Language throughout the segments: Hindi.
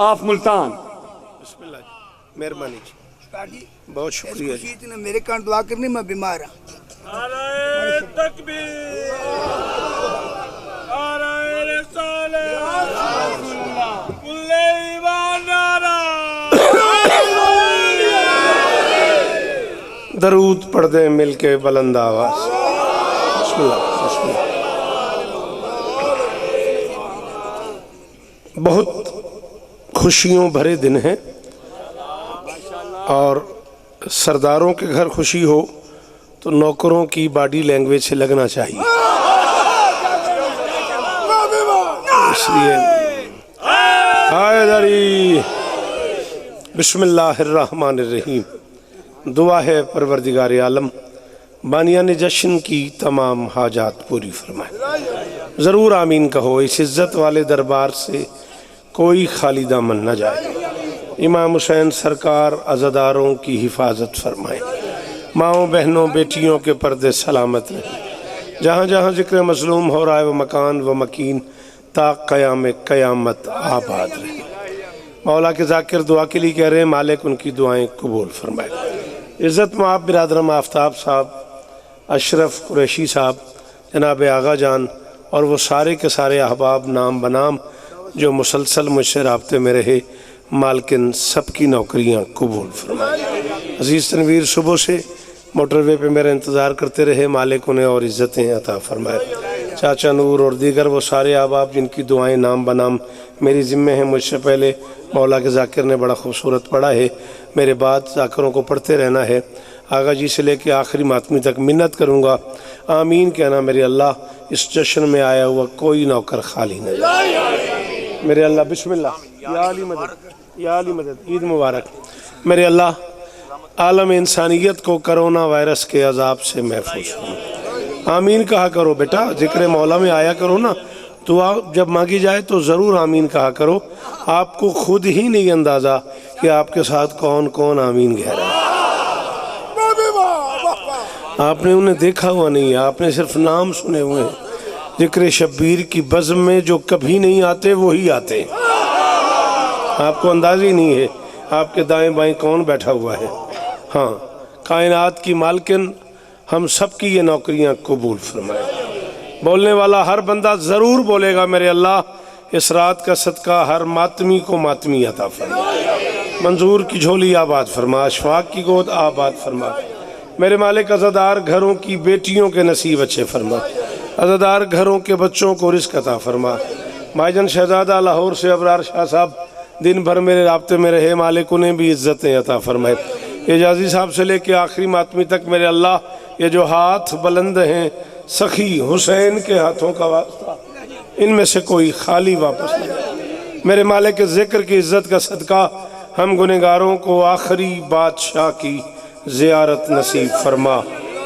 ऑफ मुल्तान। बिस्मिल्लाह जी, मेहरबानी जी, बहुत शुक्रिया जी। ने मेरे कान दुआ करनी, मैं बीमार हाँ। दरूद पढ़ दे मिल के बुलंद आवाज। बिस्मिल्लाह बिस्मिल्लाह। बहुत खुशियों भरे दिन हैं और सरदारों के घर खुशी हो तो नौकरों की बॉडी लैंग्वेज से लगना चाहिए। इसलिए हायदरी बिस्मिल्लाहिर्रहमानिर्रहीम। दुआ है परवरदिगार आलम बानियान जश्न की तमाम हाजात पूरी फरमाए। ज़रूर आमीन कहो। इस इज़्ज़त वाले दरबार से कोई खाली दामन न जाए। इमाम हुसैन सरकार अज़ादारों की हिफाजत फरमाए। माओं बहनों बेटियों के पर्दे सलामत रहें। जहाँ जहाँ ज़िक्र मज़लूम हो रहा है वो मकान व मकीन ता क़याम क़यामत आबाद रहे। मौला के ज़ाकिर दुआ के लिए कह रहे हैं, मालिक उनकी दुआएं कबूल फरमाए। इज़्ज़त माब बिरादरम आफ्ताब साहब, अशरफ कुरैशी साहब, जनाब आगा जान और वो सारे के सारे अहबाब नाम बनाम जो मुसलसल मुझसे राब्ते में रहे, मालकिन सबकी नौकरियां कबूल फरमाए। अजीज़ तनवीर सुबह से मोटरवे पे मेरा इंतज़ार करते रहे, मालिक उन्हें और इज़्ज़तें अता फरमाए। चाचा नूर और दीगर वो सारे अहबाब जिनकी दुआएं नाम बनाम मेरी ज़िम्मे हैं। मुझसे पहले मौला के ज़ाकिर ने बड़ा खूबसूरत पढ़ा है, मेरे बाद ज़ाकिरों को पढ़ते रहना है। आगा जी से लेके आखिरी मातमी तक मिन्नत करूँगा, आमीन कहना मेरे अल्लाह। इस जश्न में आया हुआ कोई नौकर खाली नहीं मेरे अल्लाह। बिस्मिल्लाह या अली मदद, या अली मदद। ईद मुबारक मेरे अल्लाह। आलम इंसानियत को कोरोना वायरस के अजाब से महफूज करो। आमीन कहा करो बेटा, जिक्र मौला में आया करो ना, दुआ जब मांगी जाए तो ज़रूर आमीन कहा करो। आपको खुद ही नहीं अंदाज़ा कि आपके साथ कौन कौन आमीन कह रहा है। आपने उन्हें देखा हुआ नहीं है, आपने सिर्फ नाम सुने हुए हैं। जिक्र शब्बीर की बज़्म में जो कभी नहीं आते वही आते। आपको अंदाज़ा ही नहीं है आपके दाएं बाएं कौन बैठा हुआ है। हाँ, कायनात की मालकिन हम सब की ये नौकरियां कबूल फरमाए। बोलने वाला हर बंदा ज़रूर बोलेगा मेरे अल्लाह, इस रात का सदका हर मातमी को मातमी अता फरमा। मंजूर की झोली आबाद फरमा, अशफाक की गोद आबाद फरमा। मेरे मालिक अज़ादार घरों की बेटियों के नसीब अच्छे फरमा। अज़ादार घरों के बच्चों को रिज़्क़ अता फरमा। भाईजान शहजादा लाहौर से अबरार शाह साहब दिन भर मेरे राब्ते में रहे, मालिक उन्हें भी इज़्ज़तें अता फरमाए। एजाजी साहब से लेके आखिरी मातमी तक मेरे अल्लाह, ये जो हाथ बुलंद हैं सखी हुसैन के हाथों का वास्ता, इनमें से कोई खाली वापस नहीं। मेरे मालिक के ज़िक्र की इज़्ज़त का सदका हम गुनहगारों को आखिरी बादशाह की ज़ियारत नसीब फरमा।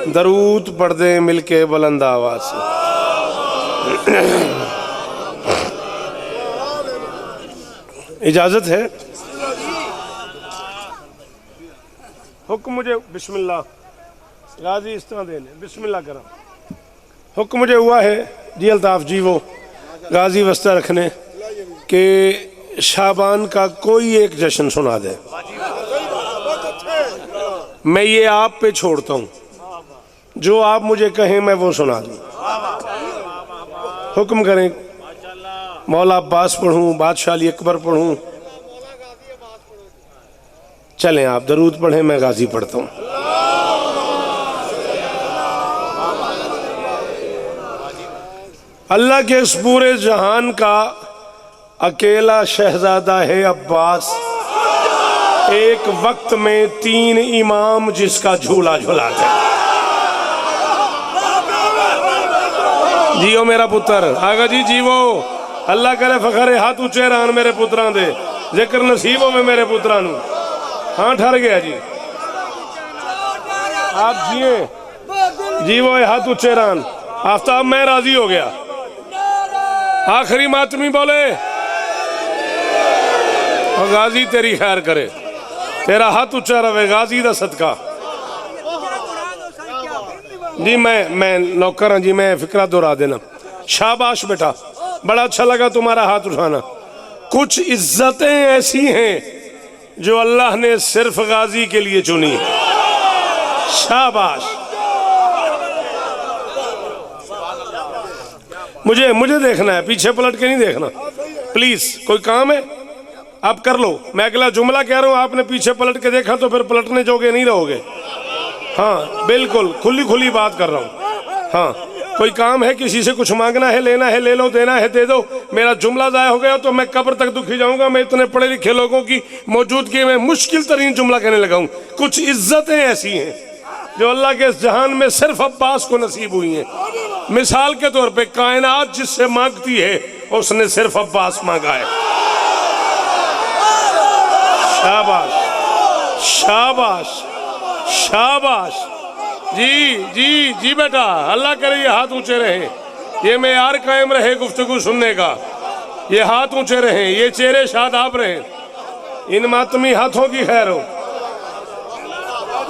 दरूद पढ़ दे मिल के बुलंद आवाज़ से। इजाज़त है? हुक्म मुझे बिस्मिल्लाह गाजी इस तरह देने, बिस्मिल्लाह करा। हुक्म मुझे हुआ है जी अल्ताफ़ जी वो गाजी वस्ता रखने के शाबान का कोई एक जश्न सुना दे। मैं ये आप पे छोड़ता हूँ, जो आप मुझे कहें मैं वो सुना दूँ। हुक्म करें, मौला अब्बास पढ़ूँ, बादशाह अली अकबर पढ़ूँ? चलें आप दरूद पढ़ें, मैं गाजी पढ़ता हूँ। अल्लाह के इस पूरे जहान का अकेला शहजादा है अब्बास, एक वक्त में 3 इमाम जिसका झूला झूला गया। जियो मेरा पुत्र, आगा जी जीवो। अल्लाह करे फखरे हाथ ऊंचे रहन मेरे पुत्रां दे, जिक्र नसीबों में मेरे पुत्रां नू। हाँ ठहर गया जी, आप जिए जीवो, हाथ ऊंचे रहन। आफ्ताब मैं राजी हो गया। आखिरी मातमी बोले और गाजी तेरी खैर करे, तेरा हाथ ऊंचा रहे गाजी दा सदका। जी मैं नौकर हाँ जी, मैं फिक्रा दोहरा देना। शाबाश बेटा, बड़ा अच्छा लगा तुम्हारा हाथ उठाना। कुछ इज्जतें ऐसी हैं जो अल्लाह ने सिर्फ गाजी के लिए चुनी है। शाबाश। मुझे देखना है, पीछे पलट के नहीं देखना प्लीज। कोई काम है आप कर लो, मैं अगला जुमला कह रहा हूं, आपने पीछे पलट के देखा तो फिर पलटने जोगे नहीं रहोगे। हाँ बिल्कुल खुली खुली बात कर रहा हूं। हाँ कोई काम है, किसी से कुछ मांगना है, लेना है ले लो, देना है दे दो। मेरा जुमला ज़ाया हो गया तो मैं कब्र तक दुखी जाऊंगा। मैं इतने पढ़े लिखे लोगों की मौजूदगी में मुश्किल तरीन जुमला कहने लगा हूं। कुछ इज्जतें ऐसी हैं जो अल्लाह के इस जहान में सिर्फ अब्बास को नसीब हुई हैं। मिसाल के तौर पे कायनात जिससे मांगती है उसने सिर्फ अब्बास मांगा है। शाबाश शाबाश शाबाश। जी जी जी बेटा, अल्लाह करे ये हाथ ऊंचे रहे, ये मेयार कायम रहे गुफ्तगू सुनने का, ये हाथ ऊंचे रहे, ये चेहरे शादाब रहे, इन मातमी हाथों की खैर हो।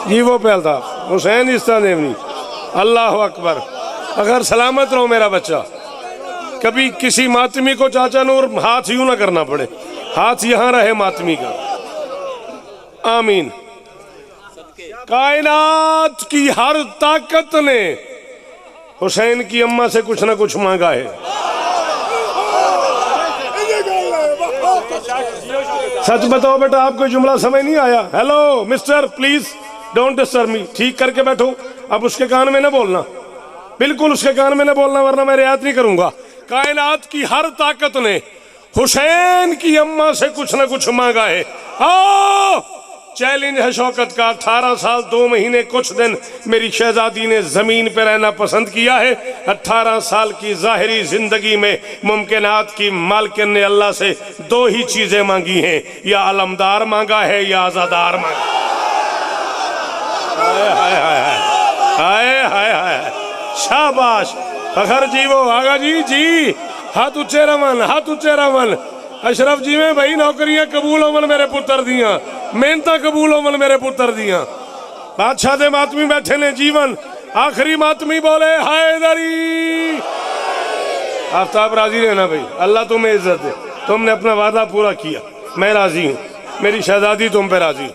जी वो पहल था हुसैन इस्ता देवनी, अल्लाह अकबर। अगर सलामत रहो मेरा बच्चा, कभी किसी मातमी को चाचा नूर हाथ यूं ना करना पड़े, हाथ यहां रहे मातमी का। आमीन। कायनात की हर ताकत ने हुसैन की अम्मा से कुछ ना कुछ मांगा है। सच बताओ बेटा, आपको जुमला समझ नहीं आया? Hello mister, please don't disturb me. ठीक करके बैठो, अब उसके कान में ना बोलना, बिल्कुल उसके कान में ना बोलना, वरना मैं रियायत नहीं करूंगा। कायनात की हर ताकत ने हुसैन की अम्मा से कुछ ना कुछ मांगा है। आओ चैलेंज है शौकत का। 18 साल 2 महीने कुछ दिन मेरी शहजादी ने जमीन पर रहना पसंद किया है। 18 साल की जाहिरी जिंदगी में मुमकिनात की मालकिन ने अल्लाह से 2 ही चीजें मांगी हैं, या अलमदार मांगा है या आजादार मांगा। हाय हाय हाय हाय हाय हाय। शाबाश फखर जी, वो आगा जी जी, हाथ ऊंचे रमन, हाथ ऊंचे रमन। अशरफ जी में भाई नौकरियां कबूल होवन मेरे पुत्र दियां, मेहनत कबूल होवन मेरे पुत्र दियां। बादशाह दे मातमी बैठे ने जीवन, आखिरी मातमी बोले हैदरी। आफ्ताब राजी रहना भाई, अल्लाह तुम्हें इज्जत दे, तुमने अपना वादा पूरा किया, मैं राजी हूँ, मेरी शहजादी तुम पे राजी।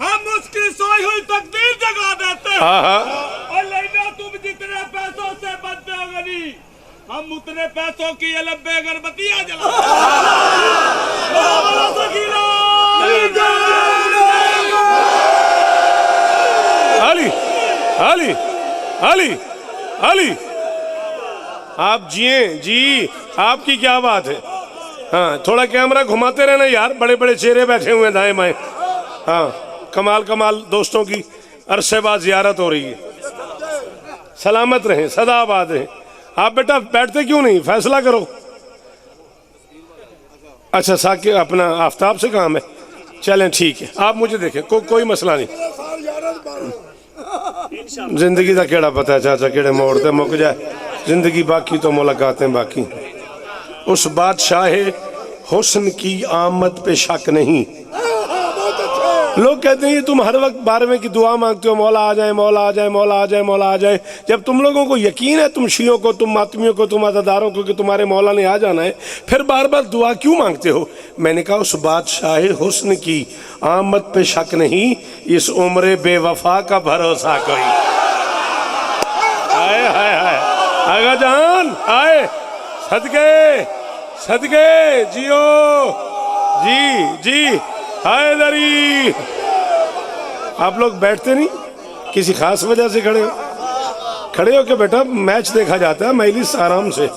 हम उसकी सोई हुई तकदीर जगा देते हैं। हाँ हाँ, और लेना तुम जितने पैसों से बनते हो गनी, हम उतने पैसों की ये 90 अगरबत्तियां जलाते अली अली अली अली, आप जिए जी, आपकी क्या बात है। हाँ थोड़ा कैमरा घुमाते रहना यार, बड़े बड़े चेहरे बैठे हुए हैं दाएं बाएं। हाँ कमाल कमाल दोस्तों की अरसे बाद जियारत हो रही है। सलामत रहें, सदा आबाद रहें। आप बेटा बैठते क्यों नहीं, फैसला करो। अच्छा साकिब अपना आफ्ताब से काम है, चलें ठीक है, आप मुझे देखें, कोई मसला नहीं। जिंदगी का केड़ा पता है चाचा, केड़े मोड़ते मुक जाए जिंदगी, बाकी तो मुलाकातें बाकी। उस बादशाह हुस्न की आमद पे शक नहीं। लोग कहते हैं तुम हर वक्त 12वें की दुआ मांगते हो, मौला आ जाए मौला आ जाए मौला आ जाए मौला आ जाए। जब तुम लोगों को यकीन है, तुम शियों को, तुम मातमियों को, तुम अज़ादारों को, कि तुम्हारे मौला ने आ जाना है, फिर बार बार दुआ क्यों मांगते हो? मैंने कहा उस बादशाह हुस्न की आमद पे शक नहीं, इस उम्र बेवफा का भरोसा कोई। आए हाय हाय आगा जान आए, सदके सदके जियो जी जी हैदरी। आप लोग बैठते नहीं, किसी खास वजह से खड़े हो के बेटा, मैच देखा जाता है मजलिस आराम से।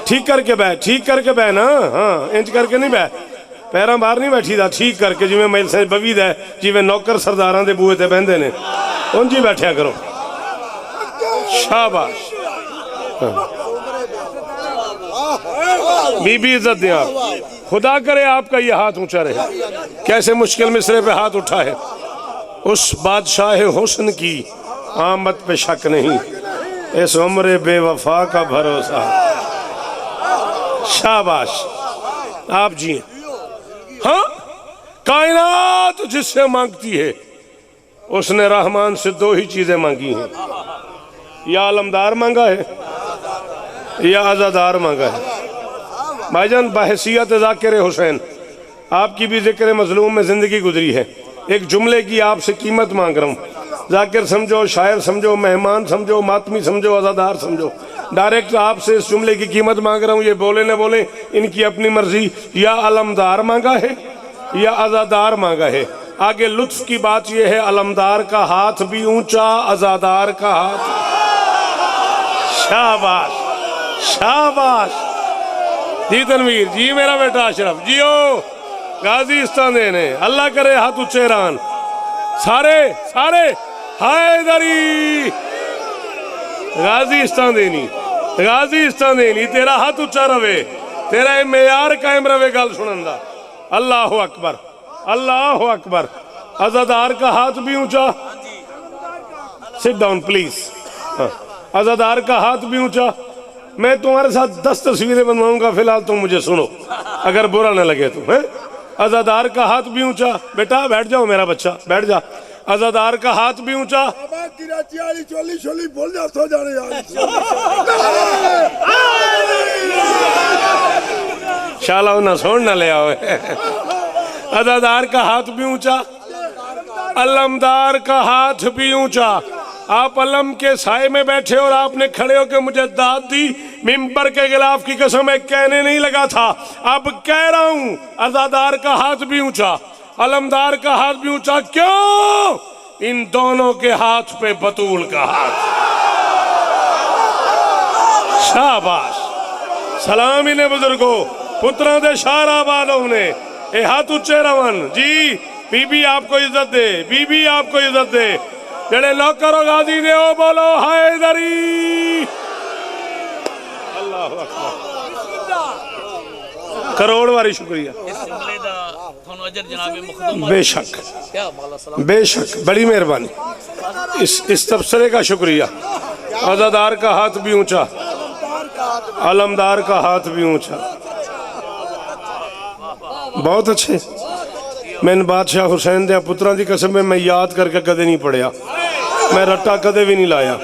ठीक करके बैठ, ठीक करके बैठ ना, हाँ इंच करके नहीं बैठ, पैरा बाहर नहीं बैठी था, ठीक करके जिमें मजलिस बवीद है, जिमें नौकर सरदारां दे बूहे ते बहंदे ने, उंज ही बैठा करो। शाबाश। बीबी इज्जत दे आप, खुदा करे आपका ये हाथ ऊंचा रहे। कैसे मुश्किल मिसरे पे हाथ उठा है। उस बादशाह हुस्न की आमद पे शक नहीं, इस उम्र बेवफा का भरोसा। शाबाश आप जी। हाँ कायनात जिससे मांगती है उसने रहमान से 2 ही चीजें मांगी हैं, या अलमदार मांगा है या आज़ादार मांगा है। भाईजान बहैसियत ज़ाकिर हुसैन आपकी भी ज़िक्र मज़लूम में ज़िंदगी गुजरी है। एक जुमले की आपसे कीमत मांग रहा हूँ। ज़ाकिर समझो, शायर समझो, मेहमान समझो, मातमी समझो, आज़ादार समझो। डायरेक्ट आपसे इस जुमले की कीमत मांग रहा हूँ, ये बोले न बोले इनकी अपनी मर्जी। या अलमदार मांगा है या आज़ादार मांगा है। आगे लुत्फ की बात यह है, अलमदार का हाथ भी ऊंचा, आज़ादार का हाथ। शाबाश शाबाश जी तनवीर जी, मेरा बेटा अशरफ जियो, गाजी इस्तान ने अल्लाह करे हाथ ऊंचे रान सारे सारे। हैदरी गाजी इस्तान देनी, गाजी इस्तान देनी, तेरा हाथ ऊंचा रवे, तेरा ये मेयार कायम रवे गल सुनन दा। अल्लाह अकबर अल्लाह अकबर। आज़ादार का हाथ भी ऊंचा, सिट डाउन प्लीज। आज़ादार का हाथ भी ऊंचा। मैं तुम्हारे साथ 10 तस्वीरें बनवाऊंगा, फिलहाल तुम मुझे सुनो, अगर बुरा ना लगे तो। है आज़ादार का हाथ भी ऊंचा। बेटा बैठ जाओ, मेरा बच्चा बैठ जा। आज़ादार का हाथ भी ऊंचा। शाला ना सोन ना ले आओ। आज़ादार का हाथ भी ऊंचा, अलमदार का हाथ भी ऊंचा। आप अलम के साए में बैठे और आपने खड़े होकर मुझे दाद दी। मिंबर के गिलाफ की कसम मैं कहने नहीं लगा था, अब कह रहा हूं। आज़ादार का हाथ भी ऊंचा, अलमदार का हाथ भी ऊंचा। क्यों? इन दोनों के हाथ पे बतूल का हाथ। शाबाश सलाम इन्हें बुजुर्गो, पुत्रों दे शाराबादों ने ए हाथ उच्चे रवन जी। बीबी आपको इज्जत दे, बीबी आपको इज्जत दे। जेड़े नौकरो गाजी ने ओ बोलो हैदरी। अल्लाह अकबर, करोड़ वारी शुक्रिया। बेशक बेशक, बड़ी मेहरबानी। इस तबसरे का शुक्रिया। आज़ादार का हाथ भी ऊंचा, अलमदार का हाथ भी ऊंचा। बहुत अच्छे। मैंने बादशाह हुसैन दे पुत्रां दी कसम में मैं याद करके कदे नहीं पढ़िया, मैं रट्टा कदे भी नहीं लाया।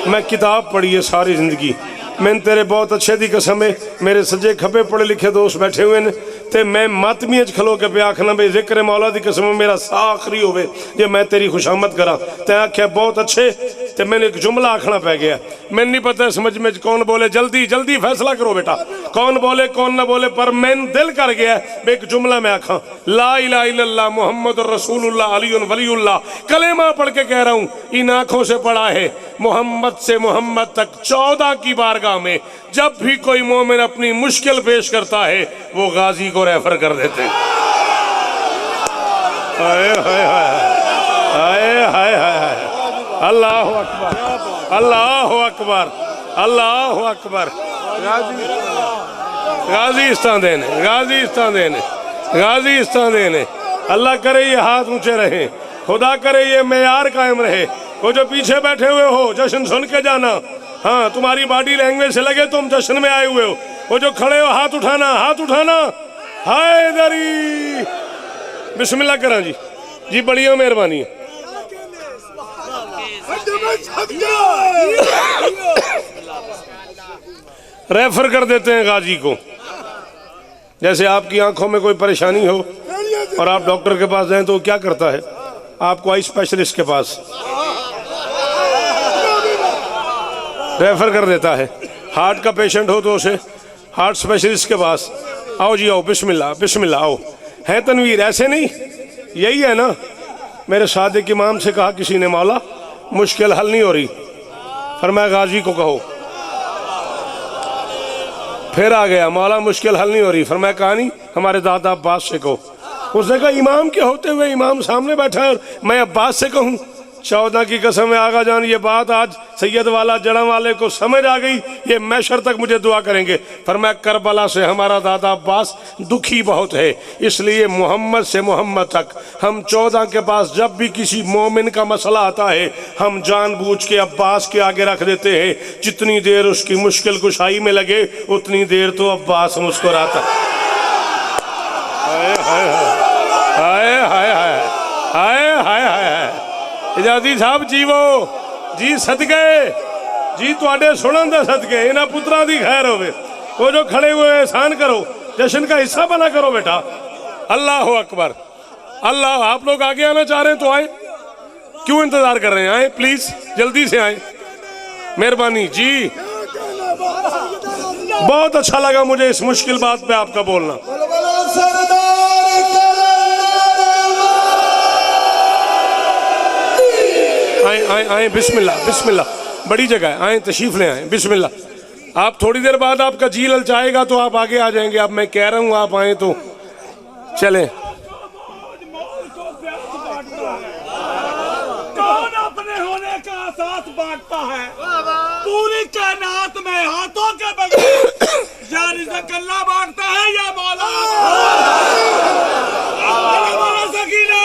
मैं किताब पढ़ी है सारी जिंदगी। मैंने तेरे बहुत अच्छे दी कसम है, मेरे सज्जे खब्बे पढ़े लिखे दोस्त बैठे हुए ने, ते मैं मातमी च खलो के पे आखना बे जिक्र मौला दी कसम मेरा सा आखरी होवे जे मैं तेरी खुशामद करा। ते आख्या बहुत अच्छे, ते मैंने एक जुमला आखना पै गया। मैंने नहीं पता समझ में कौन बोले, जल्दी जल्दी फैसला करो बेटा, कौन बोले कौन ना बोले। पर मैंने दिल कर गया एक जुमला मैं आखा, ला इलाहा इल्लल्लाह मुहम्मद रसूलुल्लाह अलीयुन वलीयुल्लाह। कलेमा पढ़ के कह रहा हूँ, इन आंखों से पढ़ा है मोहम्मद से मोहम्मद तक 14 की बारगाह में जब भी कोई मोमिन अपनी मुश्किल पेश करता है वो गाजी को रेफर कर देते हैं। हाय हाय हाय हाय हाय, अल्लाह अकबर अल्लाह अकबर अल्लाह अकबर। गाजी इस्तान देने, गाजी इस्तान देने, गाजी इस्तान देने। अल्लाह करे ये हाथ ऊंचे रहे, खुदा करे ये मेयार कायम रहे। वो जो पीछे बैठे हुए हो जश्न सुन के जाना। हाँ, तुम्हारी बॉडी लैंग्वेज से लगे तुम जश्न में आए हुए हो। वो जो खड़े हो हाथ उठाना, हाथ उठाना। हैदरी बिस्मिल्लाह करा जी, जी बढ़िया मेहरबानी है। रेफर कर देते हैं गाजी को। जैसे आपकी आंखों में कोई परेशानी हो और आप डॉक्टर के पास जाएं तो क्या करता है, आपको आई स्पेशलिस्ट के पास रेफर कर देता है। हार्ट का पेशेंट हो तो उसे हार्ट स्पेशलिस्ट के पास, आओ जी आओ, बिस्मिल्लाह बिस्मिल्लाह आओ। है तनवीर ऐसे नहीं, यही है ना। मेरे सादिक इमाम से कहा किसी ने, मौला मुश्किल हल नहीं हो रही, फरमाया गाजी को कहो। फिर आ गया, मौला मुश्किल हल नहीं हो रही, फरमाया कहानी हमारे दादा अब्बास से कहो। उसने कहा इमाम के होते हुए इमाम सामने बैठा है और मैं अब्बास से कहूँ। 14 की कसम है आगा जान, ये बात आज सैयद वाला जड़ा वाले को समझ आ गई, ये मैशर तक मुझे दुआ करेंगे। फरमाया करबला से हमारा दादा अब्बास दुखी बहुत है, इसलिए मोहम्मद से मोहम्मद तक हम 14 के पास जब भी किसी मोमिन का मसला आता है हम जानबूझ के अब्बास के आगे रख देते हैं। जितनी देर उसकी मुश्किल कुशाई में लगे उतनी देर तो अब्बास मुस्कुराता। हाय हाय हाय हाय हाय हाय हाय। इजाज़ी साहब जीवो जी, सदके जी तुहाडे सुनन दे सदके इन्हां पुत्रां दी खैर होवे। वो जो खड़े हुए एहसान करो, जश्न का हिस्सा बना करो बेटा। अल्लाह अकबर। अल्लाह, आप लोग आगे आना चाह रहे हैं तो आए, क्यों इंतजार कर रहे हैं? आए प्लीज, जल्दी से आए, मेहरबानी जी। बहुत अच्छा लगा मुझे इस मुश्किल बात पे आपका बोलना। आए आए आए, बिस्मिल्लाह बिस्मिल्लाह, बड़ी जगह है, आए तशरीफ ले आए, बिस्मिल्लाह। आप थोड़ी देर बाद आपका जी ललचाएगा तो आप आगे आ जाएंगे। अब मैं कह रहा हूँ आप आए तो चले। कौन अपने होने का एहसास बांटता है पूरी कायनात में हाथों के बगैर? या रिज़्क़ अल्लाह बांटता है या मौला? सकीना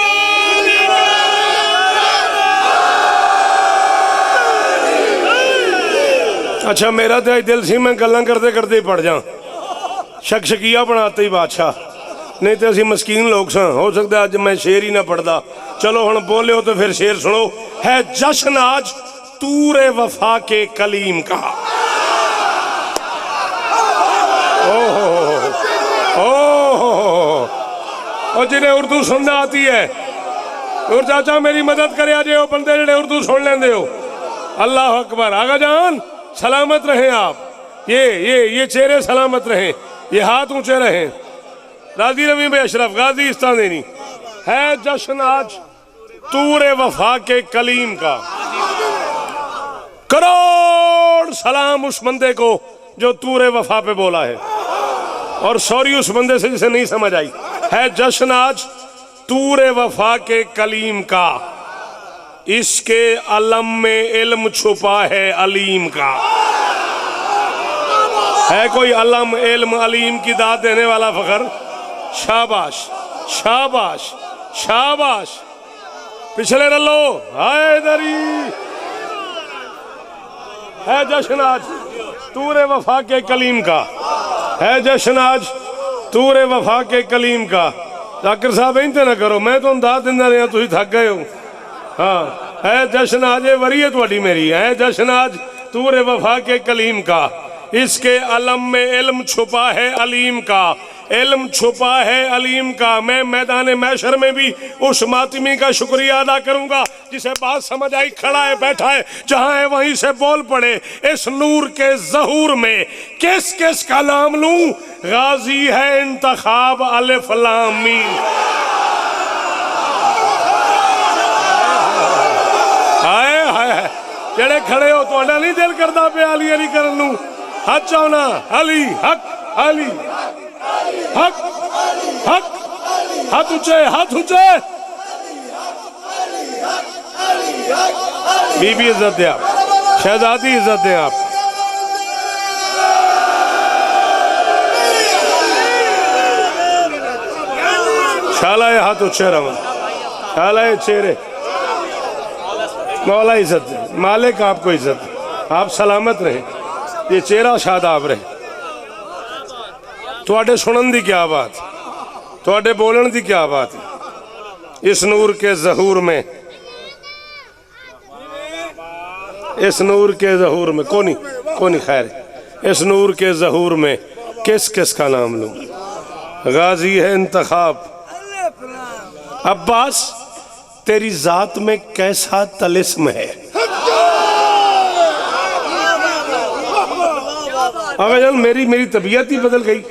अच्छा, मेरा तो दिल सी मैं गल्लां करते करते ही पड़ जा, शक शकिया बनाते ही बादशाह, नहीं तो असी मस्कीन लोग सा, हो सकता अज मैं शेर ही ना पढ़ता। चलो हुण बोलियो तो फिर शेर सुनो। है जश्न आज तूरे वफा के कलीम का। और जिन्हें उर्दू सुनना आती है और चाचा मेरी मदद करे आज, वो बंदे जेडे उर्दू सुन लेंदे हो। अल्लाह अकबर। आगा जान सलामत रहें आप, ये चेहरे सलामत रहें, ये हाथ ऊंचे रहें। राजी रवी में अशरफ गाजी इस्तान देनी। है जश्न आज तूरे वफा के कलीम का। करोड़ सलाम उस बंदे को जो तूरे वफा पे बोला है, और सॉरी उस बंदे से जिसे नहीं समझ आई। है जश्न आज तूरे वफा के कलीम का, इसके अलम में इल्म छुपा है अलीम का। है कोई अलम इल्म अलीम की दाद देने वाला फखर? शाबाश शाबाश शाबाश, पिछले रलो। हाय दरी। है जश्न आज तूरे वफा के कलीम का। है जश्न आज तूरे वफा के कलीम का। जाकिर साहब इंते ना करो, मैं तो दाद दिंदा रहा, तुम थक गए हो। हाँ, है जश्न आज वरी है थोड़ी मेरी। है जश्न आज तूरे वफा के कलीम का, इसके अलम में इल्म छुपा है अलीम का। इल्म छुपा है अलीम का। मैं मैदान मैशर में भी उस मातिमी का शुक्रिया अदा करूंगा जिसे बात समझ आई, खड़ा है बैठा है, जहां है वहीं से बोल पड़े। इस नूर के ज़हूर में किस किस का नाम लूं? गाजी है इंतखाब अलिफ लाम मीम। हाय हाय, जेड़े खड़े हो तो नहीं दिल करता पे अली अली करन नूं? हाथ चाहना अली हक, अली हक हक, हाथ ऊंचे, हाथ ऊंचे। बीबी इज्जत दे आप, शहजादी इज्जत दे आप। शालाए हाथ ऊंचे रवन, शालाए चेहरे। मौला इज्जत दे, मालिक आपको इज्जत, आप सलामत रहे, ये चेहरा शादाब रहे। तुहाडे सुनन दी क्या बात, तुहाडे बोलन दी क्या बात है। इस नूर के ज़हूर में, इस नूर के ज़हूर में कोनी खैर, इस नूर के ज़हूर में किस किस का नाम लूं? गाजी है इंतखाब। अब्बास तेरी जात में कैसा तलिस्म है? अगर मेरी तबीयत ही बदल गई,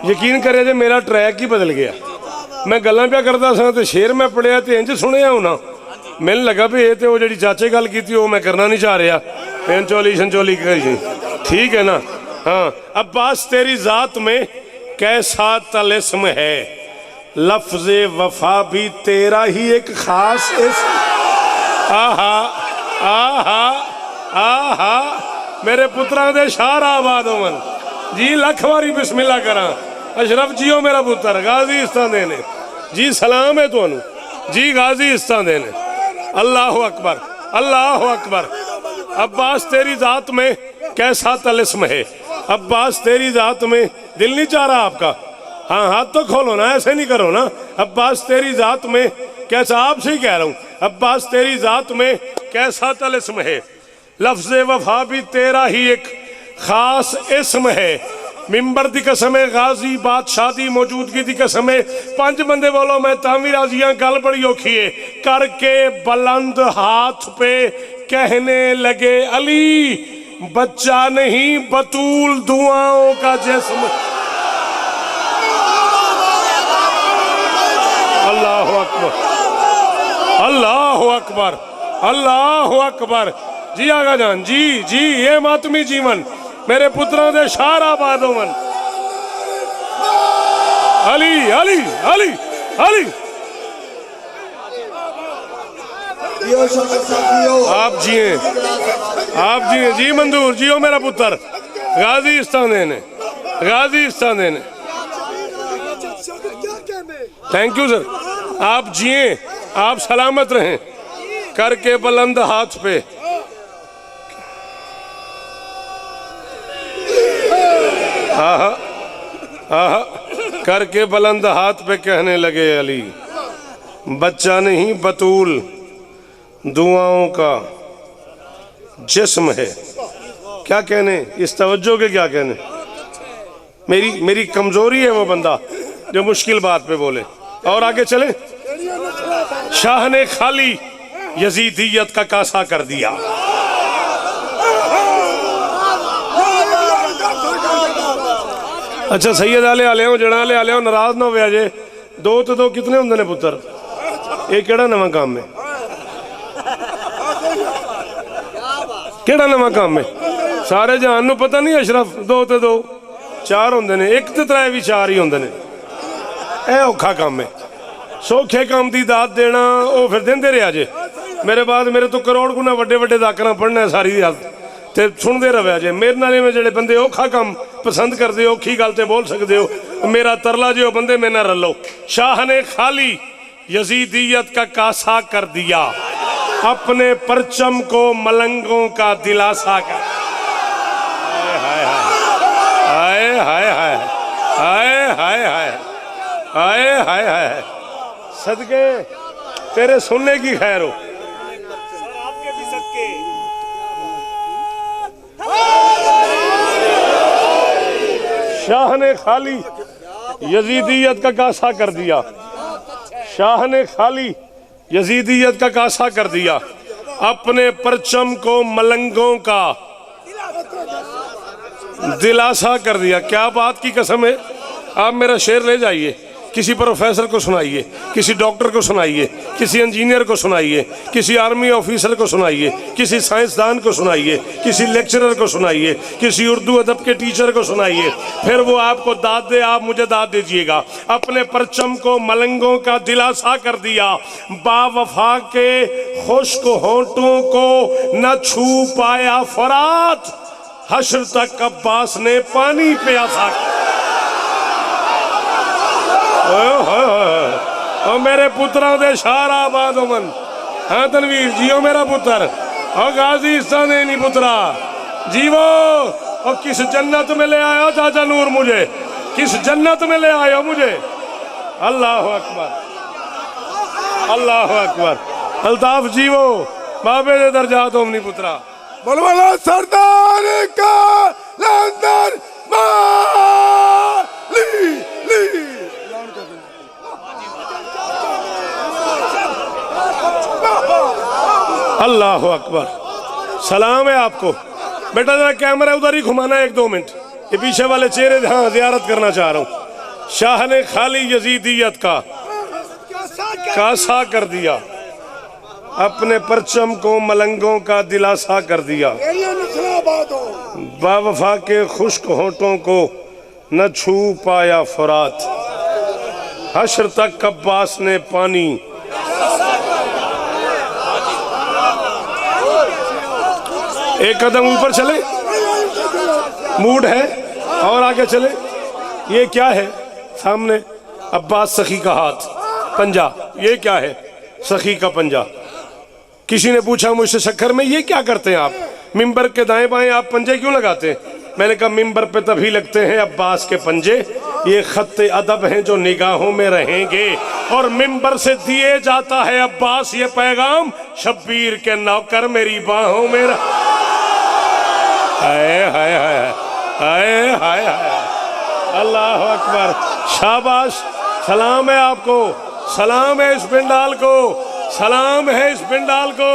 यकीन करे जे मेरा ट्रैक ही बदल गया। मैं गल्लां पिया करता सा तो शेर मैं पढ़िया तो इंज सुनिया होना, मैंने लगा भी ये तो वो जी चाचे गल की वो मैं करना नहीं चाह रहा। पेंचोली शंचोली ठीक है ना। हाँ, अब्बास तेरी जात में कैसा तलिस्म है? लफ्ज़े वफा भी तेरा ही एक खास आहा आहा आहा, मेरे पुत्रा दे शार आबाद होवन जी। लख वारी बिस्मिल्लाह करा। अशरफ जियो मेरा पुत्र, गाजी इस्तान देने जी, सलाम है तुहानू जी, गाजी इस्तान देने। अल्लाह अकबर, अल्लाह अकबर। अब्बास तेरी जात में कैसा तलिस्म है? अब्बास तेरी जात में, दिल नहीं चाह रहा आपका? हाँ, हाथ तो खोलो ना, ऐसे नहीं करो ना। अब्बास तेरी जात में कैसा, आपसे ही कह रहा हूँ, अब्बास तेरी जात में कैसा तलिस्म है? लफ्ज़ वफा भी तेरा ही एक खास इस्म है। मिंबर दी कसम है, गाजी बादशाह दी मौजूदगी दी कसम है। 5 बंदे बोलो मैं तावी राजियां, गल बड़ी औखी है। करके बुलंद हाथ पे कहने लगे अली, बच्चा नहीं बतूल दुआओं का जिस्म। अल्लाह अकबर, अल्लाह अकबर, अल्लाह अकबर। जी आगा जान जी जी, ये मातमी जीवन मेरे पुत्रों दे शारा बादोवन। अली अली अली अली, आप जिए, आप जिए जी मंदूर जियो मेरा पुत्र। गाजी इस्ताने ने, गाजी इस्ताने ने, थैंक यू सर। आप जिए, आप सलामत रहें। करके बुलंद हाथ पे आहा आहा, करके बुलंद हाथ पे कहने लगे अली, बच्चा नहीं बतूल दुआओं का जिस्म है। क्या कहने, इस तवज्जो के क्या कहने। मेरी कमजोरी है वो बंदा जो मुश्किल बात पे बोले। और आगे चले। शाह ने खाली यजीदियत का कासा कर दिया। अच्छा सैयद आले आले हो, जड़ा आले आले हो, नाराज ना हो जे। दो तो दो कितने होंगे ने पुत्र, ये केड़ा नवा काम है, केड़ा नवा काम है। सारे जहान नूं पता नहीं अशरफ, दो तो दो 4 होंगे ने, एक तो 3 भी 4 ही होंगे ने। यह औखा काम है। सौखे काम की दात देना वो फिर देंदे रहा जे। मेरे बाद मेरे तो करोड़ गुना वड्डे वड्डे दाकरा पढ़ना है सारी रात, ते सुनते रहा जे। मेरे नाले में जेडे बंदे औखा काम पसंद करते हो, औखी गल ते बोल सकते हो, मेरा तरला जो बंदे में ना रलो। शाह ने खाली यजीदियत का कासा कर दिया, अपने परचम को मलंगों का दिलासा कर। हाय हाय हाय हाय हाय हाय हाय हाय हाय हाय, सदके तेरे सुनने की खैर हो। आपके भी सदके। शाह ने खाली यजीदियत का कासा कर दिया, शाह ने खाली यजीदियत का कासा कर दिया, अपने परचम को मलंगों का दिलासा कर दिया। क्या बात की कसम है। आप मेरा शेर ले जाइए, किसी प्रोफेसर को सुनाइए, किसी डॉक्टर को सुनाइए, किसी इंजीनियर को सुनाइए, किसी आर्मी ऑफिसर को सुनाइए, किसी साइंसदान को सुनाइए, किसी लेक्चरर को सुनाइए, किसी उर्दू अदब के टीचर को सुनाइए, फिर वो आपको दाद दे, आप मुझे दाद दीजिएगा। अपने परचम को मलंगों का दिलासा कर दिया, बावफा के खुश्क होंठों को न छू पाया फरात, हश्र तक अब्बास ने पानी प्यासा। और मेरे पुत्रों दे शारा बादोमन। हाँ तनवीर जियो मेरा पुत्र, और गाजी इस्ताने नहीं पुत्रा जीवो। और किस जन्नत में ले आयो चाचा नूर मुझे, किस जन्नत में ले आयो मुझे। अल्लाह अकबर, अल्लाह अकबर। अल्ताफ जीवो, बाबे दे दर्जात नहीं पुत्रा। बोलो बोलो सरदार का लंदन माली ली। अल्लाह अकबर। सलाम है आपको। बेटा जरा कैमरा उधर ही घुमाना 1-2 मिनट, ये पीछे वाले चेहरे हाँ जियारत करना चाह रहा हूँ। शाह ने खाली यजीदियत का कासा कर दिया, अपने परचम को मलंगों का दिलासा कर दिया, बावफा के खुश्क होंठों को न छू पाया फरात, हश्र तक अब्बास ने पानी। एक कदम ऊपर चले, मूड है, और आगे चले। ये क्या है सामने? अब्बास सखी का हाथ, पंजा। ये क्या है? सखी का पंजा। किसी ने पूछा मुझसे शक्कर में ये क्या करते हैं आप, मिंबर के दाएं बाएं आप पंजे क्यों लगाते हैं? मैंने कहा मिंबर पे तभी लगते हैं अब्बास के पंजे, ये खत्ते अदब हैं जो निगाहों में रहेंगे, और मिंबर से दिए जाता है अब्बास ये पैगाम, शब्बीर के नौकर मेरी बाहों में हाय हाय हाय हाय हाय हाय, अल्लाह अकबर, शाबाश, सलाम है आपको, सलाम है इस पिंडाल को, सलाम है इस पिंडाल को।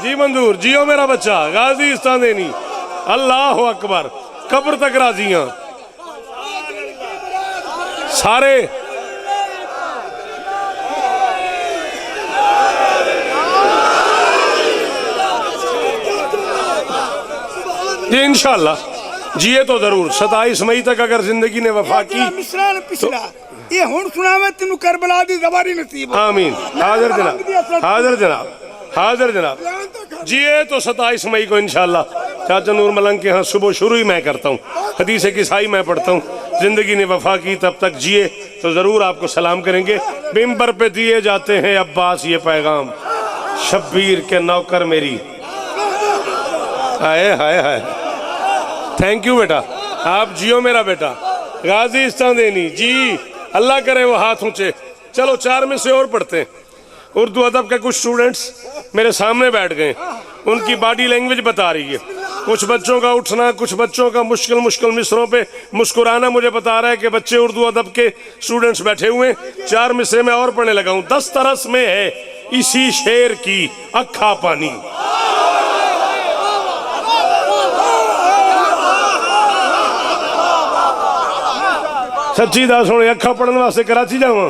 जी मंजूर, जियो मेरा बच्चा, गाजी इस्तादेनी, अल्लाह अकबर, कब्र तक राजियां सारे। जी इंशाअल्लाह जिए तो जरूर, 27 मई तक अगर जिंदगी ने वफा की। मिसरा ने पिछला ये हुन सुनावे तेनू करबला दी गवारी नसीब। आमीन। हाजिर जनाब, हाजिर जनाब, हाजिर जनाब। जिए तो 27 मई को इंशाअल्लाह चाचा नूर मलंग के यहाँ सुबह शुरू ही मैं करता हूँ, हदीस किसाई मैं पढ़ता हूँ। जिंदगी ने वफा की, तब तक जिए तो जरूर आपको सलाम करेंगे। मिंबर पे दिए जाते हैं अब्बास ये पैगाम, शब्बीर के नौकर मेरी। हाय हाय हाय, थैंक यू बेटा, आप जियो मेरा बेटा। गाजी इस्तादेनी जी, अल्लाह करे वो हाथ ऊंचे। चलो 4 में से और पढ़ते हैं। उर्दू अदब के कुछ स्टूडेंट्स मेरे सामने बैठ गए, उनकी बॉडी लैंग्वेज बता रही है। कुछ बच्चों का उठना, कुछ बच्चों का मुश्किल मुश्किल मिसरों पे मुस्कुराना मुझे बता रहा है कि बच्चे उर्दू अदब के स्टूडेंट्स बैठे हुए हैं। 4 मिसरे में और पढ़ने लगा हूँ। 10 तरस में है इसी शेर की अखा पानी। सच्ची दस हूँ अखा पढ़ने वास्ते कराची जावा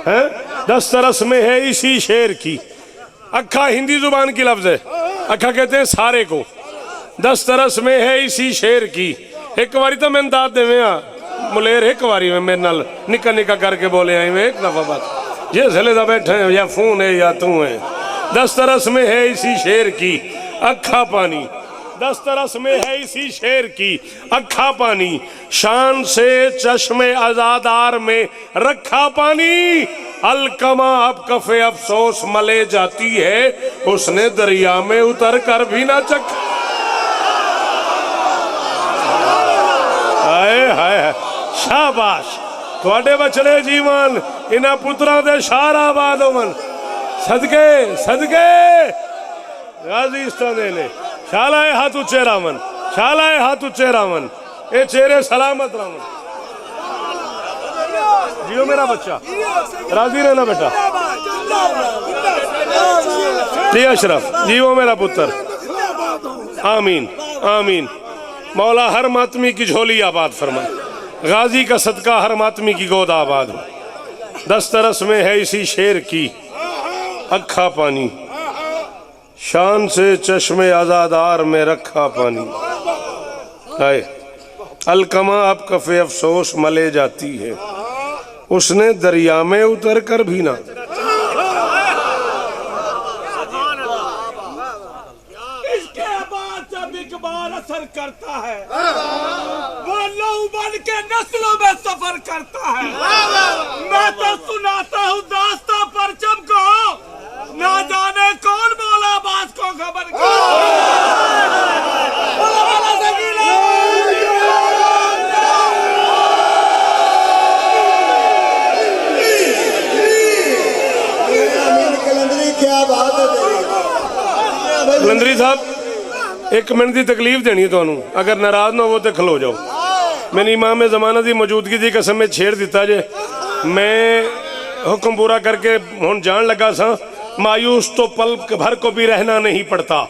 है। 10 तरस में है इसी शेर की, अखा हिंदी जुबान की लफ्ज है, अखा कहते हैं सारे को। 10 तरस में है इसी शेर की। एक बारी तो मैंने दाद देवे मुलेर, एक बारी में मेरे नाल निका निका करके बोले आई मैं एक दफा बात, ये झले दा बैठे हैं या फोन है या तू है। 10 तरस में है इसी शेर की अखा पानी, 10 तरस में है इसी शेर की अखा पानी। शान से चश्मे आजादार में रखा पानी, अलकमा अब कफे अफसोस मले जाती है, उसने दरिया में उतर कर भी ना चखा। हाय हाय, शाबाश, थोड़े बचड़े जीवन इन्हां पुत्रां दे शार आबाद होवन। सदके सदके गाजी इस्तादे ने शालाए हाथ उच्चे रामन, शालाए हाथ उच्चे रामन, ए चेहरे सलामत रामन। जियो मेरा बच्चा, राजी रहना बेटा। जी अशरफ, जियो मेरा पुत्र। आमीन आमीन। मौला हर मातमी की झोली आबाद फरमाए, गाजी का सदका हर मातमी की गोद आबाद हो। 10 तरस में है इसी शेर की अखा पानी, शान से चश्मे आजादार में रखा पानी। हाय, अलकमा अब कफे अफसोस मले जाती है, उसने दरिया में उतर कर भी ना। इसके बाद जब इकबाल असर करता है, वो लहू बन के नस्लों में सफर करता है। मैं तो सुनाता हूँ दास्तां परचम को, ना जाने कौन मौला अब्बास को खबर कलंदरी साहब, 1 मिनट की तकलीफ देनी है तुहानू, अगर नाराज ना हो तो खलो जाओ। मैंने इमाम ज़माना की मौजूदगी की कसम में छेड़ दिता जे, मैं हुक्म पूरा करके हुण जान लगा सा। मायूस तो पल भर को भी रहना नहीं पड़ता,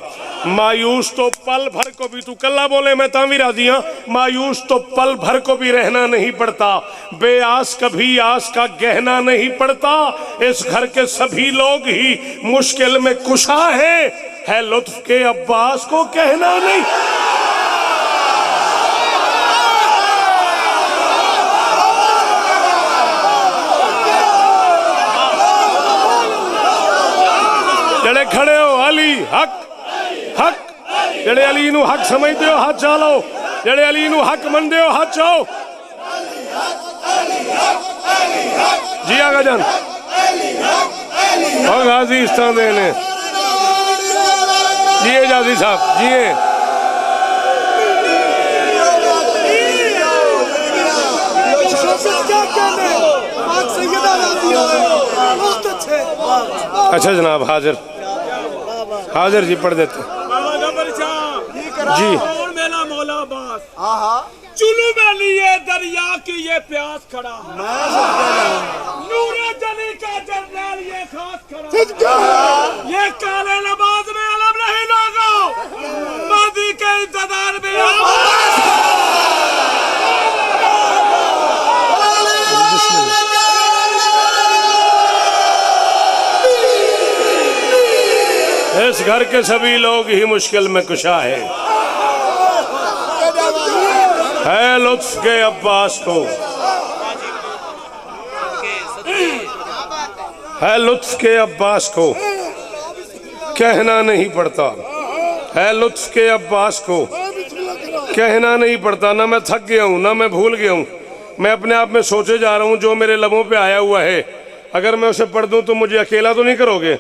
मायूस तो पल भर को भी, तू कल्ला बोले मैं तावी राजी हाँ। मायूस तो पल भर को भी रहना नहीं पड़ता, बेआस कभी आस का गहना नहीं पड़ता। इस घर के सभी लोग ही मुश्किल में कुशा है लुत्फ के अब्बास को कहना नहीं। जड़े खड़े हो अली हक हक, जड़े अली नू हक समझते हो हाथ चालो, जड़े अली नू हक मनते हो हाथ चाओ। जी आगा जान और गाजी इस्तादे ने जिए, जाजी साहब जिए। अच्छा जनाब, हाजिर हाजिर जी पढ़ देते। जी और मेरा मौला अब्बास चुलू में लिए दरिया की ये प्यास खड़ा है। नूरे जली का जर्नल ये खास खड़ा है। ये काले नमाज में अलम नहीं लोगों, मोदी के इंतजार में इस घर के सभी लोग ही मुश्किल में कुशा है लुत्फ के अब्बास को, है लुत्फ के अब्बास को कहना नहीं पड़ता, है लुत्फ के अब्बास को कहना नहीं पड़ता। ना मैं थक गया हूँ ना मैं भूल गया हूँ, मैं अपने आप में सोचे जा रहा हूँ जो मेरे लबों पे आया हुआ है, अगर मैं उसे पढ़ दूं तो मुझे अकेला तो नहीं करोगे।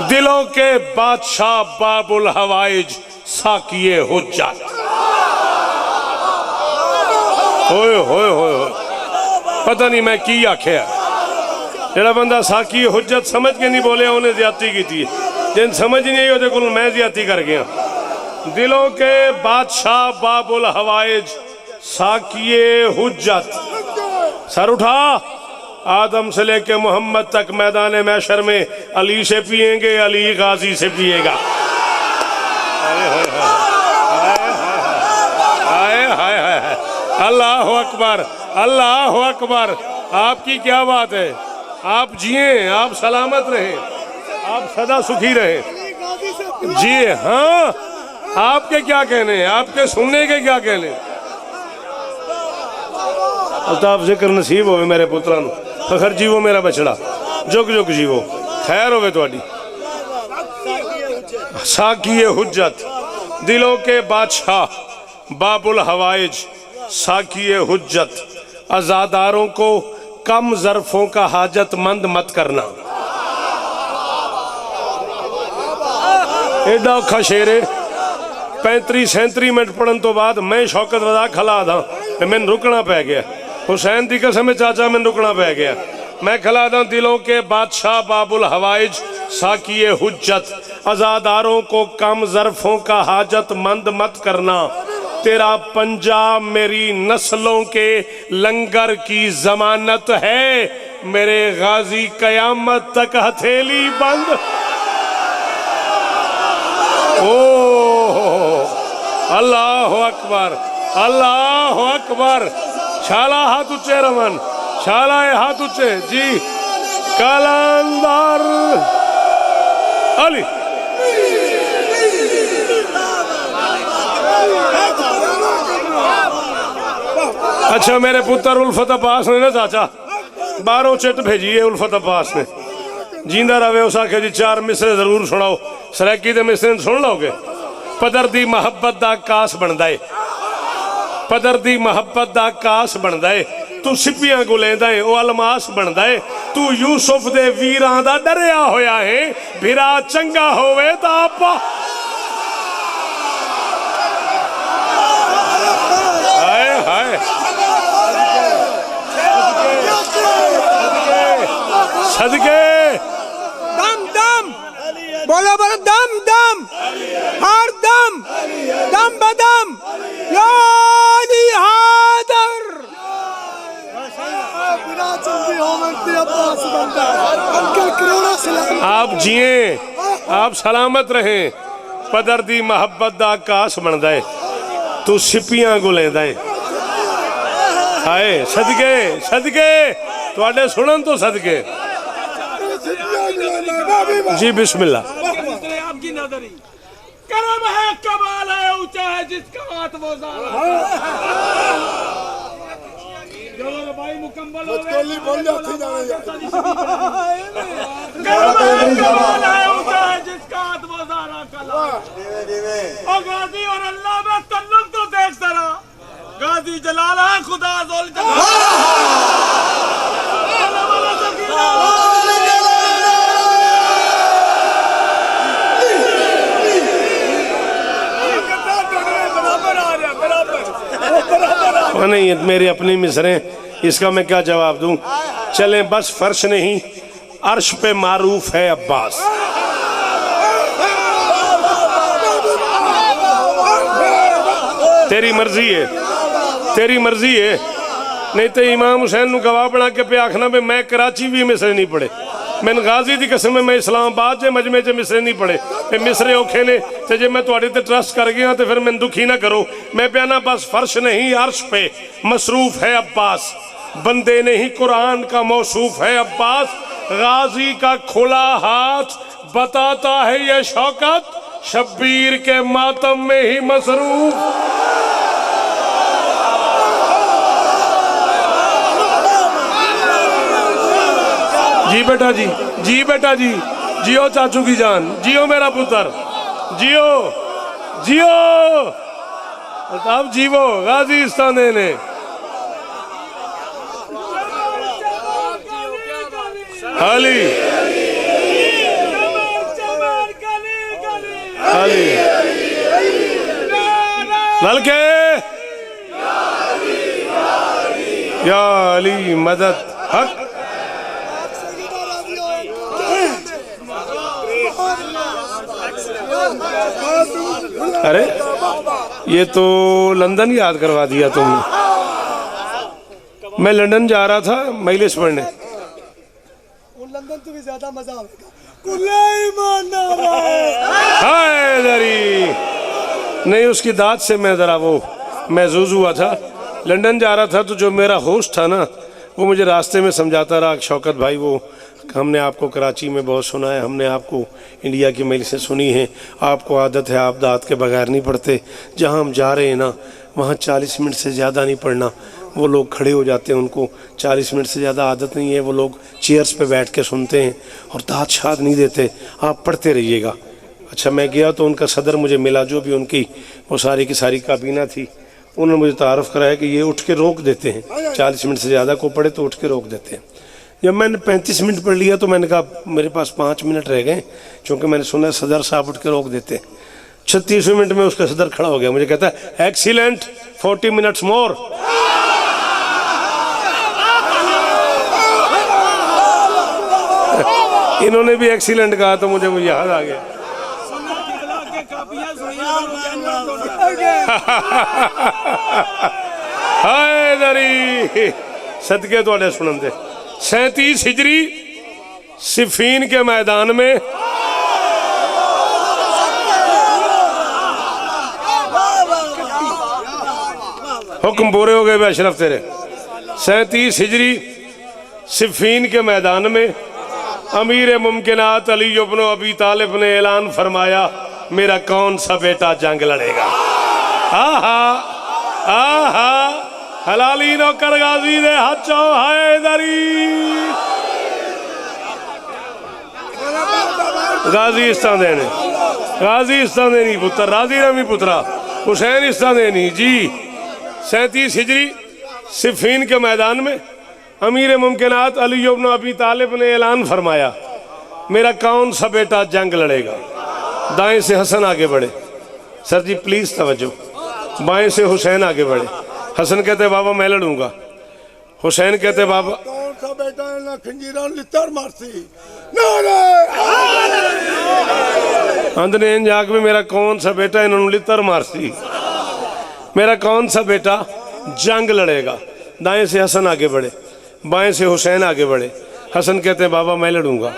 दिलों के बादशाह बाबुल हवाइज साकिए हुज्जत, होए होए होए, पता नहीं मैं की आख्या। जेड़ा बंदा साकी हुज्जत समझ के नहीं बोले उन्हें ज्यादती की थी, जिन समझ नहीं आई ਉਹਦੇ ਕੋਲ मैं ज्यादती कर गया। दिलों के बादशाह बाबुल हवाइज साकिए हुज्जत, सर उठा आदम से लेके मोहम्मद तक मैदान मैशर में अली से पिएंगे, अली गाजी से पिएगा। अल्लाह अकबर, अल्लाह अकबर। आपकी क्या बात है, आप जिए, आप सलामत रहे, आप सदा सुखी रहे। जी हाँ, आपके क्या कहने, आपके सुनने के क्या कहने। अल्ताफ जिक्र नसीब होवे मेरे पुत्रां नूं, फखर जीवो मेरा बछड़ा, जुग जुग जीवो, खैर होवे तुहाडी। साकिए हुज्जत, दिलों के बादशाह बाबुल हवाइज साकिए हुज्जत, अज़ादारों को कम ज़र्फ़ों का हाजतमंद मत करना। एडा औखा शेर है, 35-37 मिनट पढ़न तो बाद मैं शौकत रजा खला दा, मैंने रुकना पै गया। हुसैन दी कसम चाचा मैंने रुकना पै गया। मैं खला दा दिलों के बादशाह बाबुल हवाइज साकिए हुज्जत, अज़ादारों को कम ज़र्फ़ों का हाजतमंद मत करना। तेरा पंजा मेरी नस्लों के लंगर की जमानत है, मेरे गाजी कयामत तक हथेली बंद। ओ अल्लाह अकबर, अल्लाह अकबर। शाला हाथ ऊंचे रमन, शाला हाथ ऊंचे जी। कलंदर अली अच्छा मेरे पुत्र उल्फत अब्बास ने ना चाचा बारों चिट भेजी है उल्फत अब्बास ने, जींदा रवे। उस आखे जी 4 मिसरे जरूर सुनाओ, सरैकी दे मिसरे सुन लोगे। पदर दी मोहब्बत दा कास बनदा है, पदर दी मोहब्बत दा कास बनदा है। तू सिपियां को लेंदा है वो अलमास बनदा है। तू यूसुफ दे वीरां दा डरिया होया है, भिरा चंगा होवे ता आपा। हाय हाय सदके दम दम बोलो बोलो, दम दम हर दम, दम बदम या अली हादर। आप जिए, आप सलामत रहें। पदर दी मोहब्बत दा आकाश बनदा है, तू सिपियां को लेंदा है। हाय सदके सदके तुहाडे सुनन तो सदके जी। बिस्मिल्लाह। आपकी नजरी करम है, कमाल है, ऊंचा है जिसका हाथ वो भाई मुकम्मल हो गए। कमाल है, ऊंचा है जिसका हाथ वो ज़ारा कला। और गाजी और अल्लाह में तल्लुक तो देख जरा, गाजी जलाल है खुदा ज़ुल जलाल। नहीं मेरे अपनी मिसरे, इसका मैं क्या जवाब दूं। चलें बस फर्श नहीं अर्श पे मारूफ है अब्बास। तेरी मर्जी है, तेरी मर्जी है। नहीं तो इमाम हुसैन गवाह बना के पे आखना भी मैं कराची भी मिसरे नहीं पढ़े, मैंने गाजी की कसम है मैं इस्लामाबाद के मजमे च मिसरे नहीं पढ़े, मिसरे औखे ने। तो जे मैं थोड़े ते ट्रस्ट कर गया तो फिर मैं दुखी ना करो। मैं प्याना बस फर्श नहीं अर्श पे मसरूफ है अब्बास, बंदे नहीं कुरान का मौसूफ है अब्बास। गाजी का खुला हाथ बताता है ये शौकत, शब्बीर के मातम में ही मसरूफ। जी बेटा जी, जी बेटा जी, जियो चाचू की जान, जियो मेरा पुत्र, जियो जियो अब जीवो गाजी इस्ताने ने। अली अली बल्कि या अली मदद हक। अरे ये तो लंदन याद करवा दिया तुमने। मैं लंदन जा रहा था मजलिस पढ़ने। लंदन तो भी ज्यादा मजा आएगा। हाय दरी नहीं, उसकी दाद से मैं जरा वो महसूस हुआ था। लंदन जा रहा था तो जो मेरा होस्ट था ना वो मुझे रास्ते में समझाता रहा, शौकत भाई वो हमने आपको कराची में बहुत सुना है, हमने आपको इंडिया की मजलिसें सुनी हैं, आपको आदत है आप दाद के बगैर नहीं पढ़ते, जहाँ हम जा रहे हैं ना वहाँ 40 मिनट से ज़्यादा नहीं पढ़ना। वो लोग खड़े हो जाते हैं, उनको 40 मिनट से ज़्यादा आदत नहीं है, वो लोग चेयर्स पे बैठ के सुनते हैं और दाद शाद नहीं देते, आप पढ़ते रहिएगा। अच्छा मैं गया तो उनका सदर मुझे मिला, जो भी उनकी वो सारी की सारी काबीना थी, उन्होंने मुझे तारफ़ कराया कि ये उठ के रोक देते हैं, 40 मिनट से ज़्यादा को पढ़े तो उठ के रोक देते हैं। जब मैंने 35 मिनट पढ़ लिया तो मैंने कहा मेरे पास 5 मिनट रह गए, क्योंकि मैंने सुना सदर साहब उठ के रोक देते हैं। 36वें मिनट में उसका सदर खड़ा हो गया, मुझे कहता है एक्सीलेंट 40 मिनट्स मोर। इन्होंने भी एक्सीलेंट कहा तो मुझे वो याद आ गया। हाय दरी सदके थोड़े सुनते 37 हिजरी सिफीन के मैदान में हुक्म पूरे हो गए बे अशरफ तेरे। 37 हिजरी सिफीन के मैदान में अमीर मुमकिनात अली इब्न अबी तालिब ने ऐलान फरमाया मेरा कौन सा बेटा जंग लड़ेगा। आहा आहा हलाली नौकर गाजी दे हाचो हैदरी गाजी इस्ता देने, गाजी इस्ता देनी पुत्र राजी रमी पुत्रा हुसैन इस्ता देनी जी। 37 हिजरी सिफीन के मैदान में अमीर मुमकिनात अली इब्न अबी तालिब ने ऐलान फरमाया मेरा कौन सा बेटा जंग लड़ेगा। दाएं से हसन आगे बढ़े, सर जी प्लीज तवज्जो, बाएं से हुसैन आगे बढ़े। हसन कहते बाबा मैं लड़ूंगा, हुसैन कहते बाबा कौन सा बेटा है ना खंजीरा लितर मारती अंधने जाग में मेरा कौन सा बेटा इन्होंने लितर मारती, मेरा कौन सा बेटा जंग लड़ेगा। दाएं से हसन आगे बढ़े, बाएं से हुसैन आगे बढ़े। हसन कहते बाबा मैं लड़ूंगा,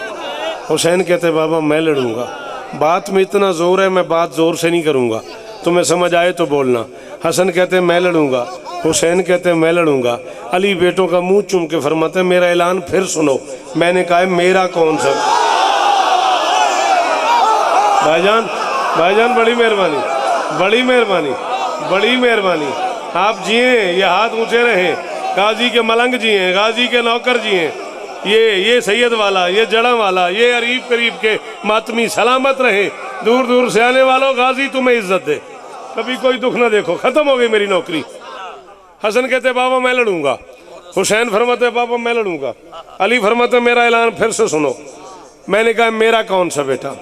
हुसैन कहते बाबा मैं लड़ूंगा। बात में इतना जोर है मैं बात जोर से नहीं करूंगा, तुम्हें समझ आए तो बोलना। हसन कहते मैं लड़ूंगा, हुसैन कहते मैं लड़ूंगा। अली बेटों का मुंह चूम के फरमाते मेरा ऐलान फिर सुनो। मैंने कहा मेरा कौन सा भाईजान, भाईजान बड़ी मेहरबानी, बड़ी मेहरबानी, बड़ी मेहरबानी। आप जिए, ये हाथ ऊंचे रहे, गाजी के मलंग जिए, गाजी के नौकर जिए, ये सैयद वाला, ये जड़ा वाला, ये अरीब करीब के मातमी सलामत रहे। दूर दूर से आने वालों गाजी तुम्हें इज्जत दे, कभी कोई दुख ना देखो। खत्म हो गई मेरी नौकरी। हसन कहते बाबा मैं लड़ूंगा, हुसैन फरमाते बाबा मैं लड़ूंगा। अली फरमाते मेरा ऐलान फिर से सुनो। मैंने कहा मेरा कौन सा बेटा।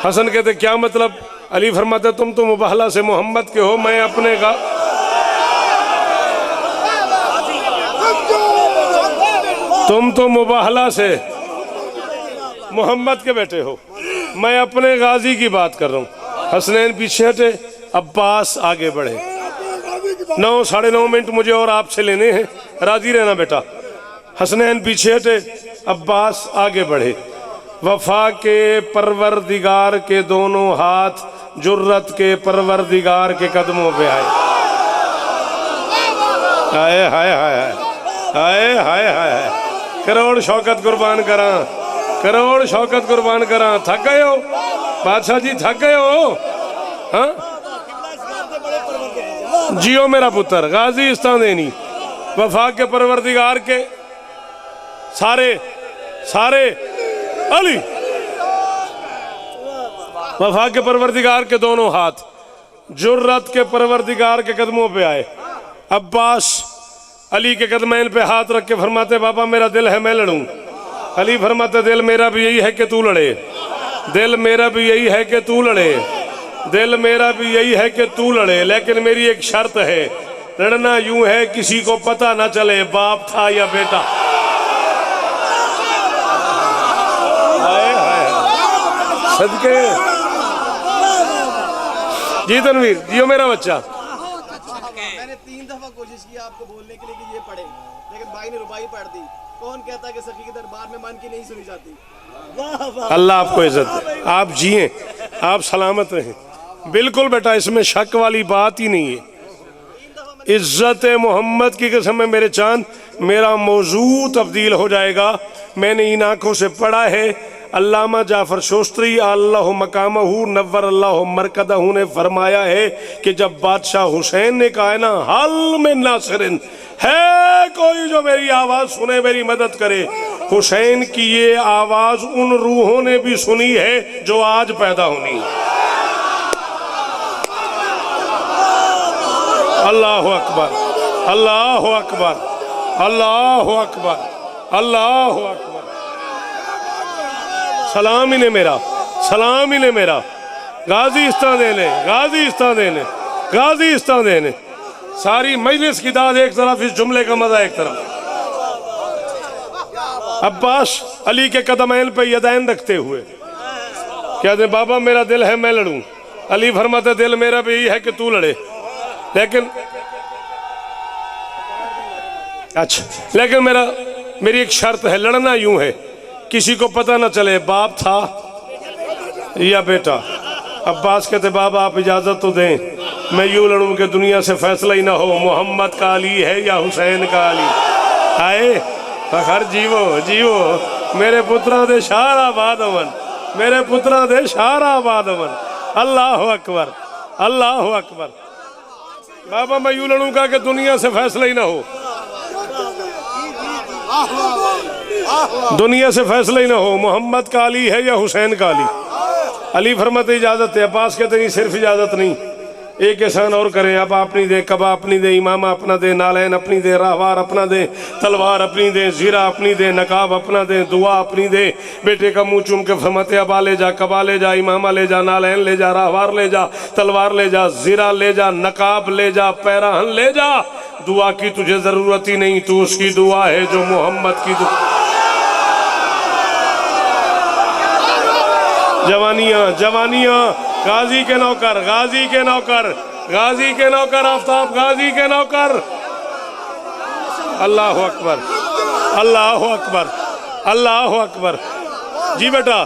हसन कहते क्या मतलब। अली फरमाते तुम तो मुबाहला से मोहम्मद के हो, मैं अपने का तुम तो मुबाहला से मोहम्मद के बेटे हो, मैं अपने गाजी की बात कर रहा हूँ। हसनैन पीछे हटे, अब्बास आगे बढ़े। 9 साढ़े 9 मिनट मुझे और आपसे लेने हैं, राजी रहना बेटा। हसनैन पीछे हटे, अब्बास आगे बढ़े। वफा के परवरदिगार के दोनों हाथ जुर्रत के परवरदिगार के कदमों पे आए। हाय हाय हाय हाय हाय हाय, करोड़ शौकत कुर्बान करा, करोड़ शौकत कुर्बान करा। थक गए हो बादशाह जी, थक गए हो? हाँ, जियो मेरा पुत्र गाजी इस्तादेनी। वफा के परवरदिगार के सारे सारे अली, वफा के परवरदिगार के दोनों हाथ जुर्रत के परवरदिगार के कदमों पे आए। अब्बास अली के कदमैन पे हाथ रख के फरमाते, बाबा मेरा दिल है मैं लड़ूं। अली फरमाते, दिल मेरा भी यही है कि तू लड़े, दिल मेरा भी यही है कि तू लड़े, दिल मेरा भी यही है कि तू लड़े, लेकिन मेरी एक शर्त है, लड़ना यूं है किसी को पता ना चले बाप था या बेटा। हाय हाय सदके जी तनवीर, जियो मेरा बच्चा। मैंने 3 दफा कोशिश की आपको बोलने के लिए कि ये पढ़े, लेकिन भाई ने रुबाई पढ़ दी। कौन कहता है कि सखी के दरबार में मन की नहीं सुनी जाती। अल्लाह आपको इज्जत दे, आप जिए, आप सलामत रहें। बिल्कुल बेटा, इसमें शक वाली बात ही नहीं है। इज्जत मोहम्मद की कसम है मेरे चांद, मेरा मौजू तब्दील हो जाएगा। मैंने इन आंखों से पढ़ा है। अल्लामा जाफर शोस्त्री अल्लाह मकामहू नव्वर अल्लाह मरकदहू ने फरमाया है कि जब बादशाह हुसैन ने कहा है ना, हाल में नासिरिन है कोई जो मेरी आवाज सुने, मेरी मदद करे, हुसैन की ये आवाज उन रूहों ने भी सुनी है जो आज पैदा होनी। अल्लाह अकबर, अल्लाह अकबर, अल्लाह अकबर, अल्लाह अकबर। सलाम ही ने मेरा, सलाम ही ने मेरा। गाजी इस्ता देने, गाजी इस्ता देने, गाजी इस्ता देने। सारी मजलिस की दाद एक तरफ, इस जुमले का मजा एक तरफ। अब्बास अली के कदमैन पे यदैन रखते हुए कहते, बाबा मेरा दिल है मैं लड़ूं। अली फरमाते, दिल मेरा भी यही है कि तू लड़े, लेकिन अच्छा, लेकिन मेरी एक शर्त है, लड़ना यूं है किसी को पता ना चले बाप था या बेटा। अब्बास कहते, बाबा आप इजाजत तो दें, मैं यूं लड़ूं कि दुनिया से फैसला ही ना हो मोहम्मद का अली है या हुसैन का अली। आए हर जीवो जीवो मेरे पुत्रा दे शाहराबाद अमन, मेरे पुत्रा दे शाहराबाद अमन। अल्लाह अकबर, अल्लाह अकबर। बाबा मैं यूं लड़ूंगा कि दुनिया से फैसला ही ना हो, दुनिया से फैसला ही ना हो मोहम्मद का अली है या हुसैन का अली। अली फरमाते इजाजत है। अब्बास कहते नहीं, सिर्फ इजाजत नहीं, एक एहसान और करें। अब अपनी दे, कबा अपनी दे, इमामा अपना दे, नालैन अपनी दे, राहवार अपना दे, तलवार अपनी दे, जीरा अपनी दे, नकाब अपना दे, दुआ अपनी दे। बेटे का मुंह चूम के फरमाते, अबा ले जा, कबा ले जा, इमामा ले जा, नालैन ले जा, राहवार ले जा, तलवार ले जा, जीरा ले जा, नकाब ले जा, पैराहन ले जा। दुआ की तुझे जरूरत ही नहीं, तू उसकी दुआ है जो मोहम्मद की दुआ। जवानियां जवानियां, गाजी के नौकर, गाजी के नौकर, गाजी के नौकर, आफ्ताब गाजी के नौकर। अल्लाह अकबर, अल्लाह अकबर, अल्लाह अकबर। जी बेटा,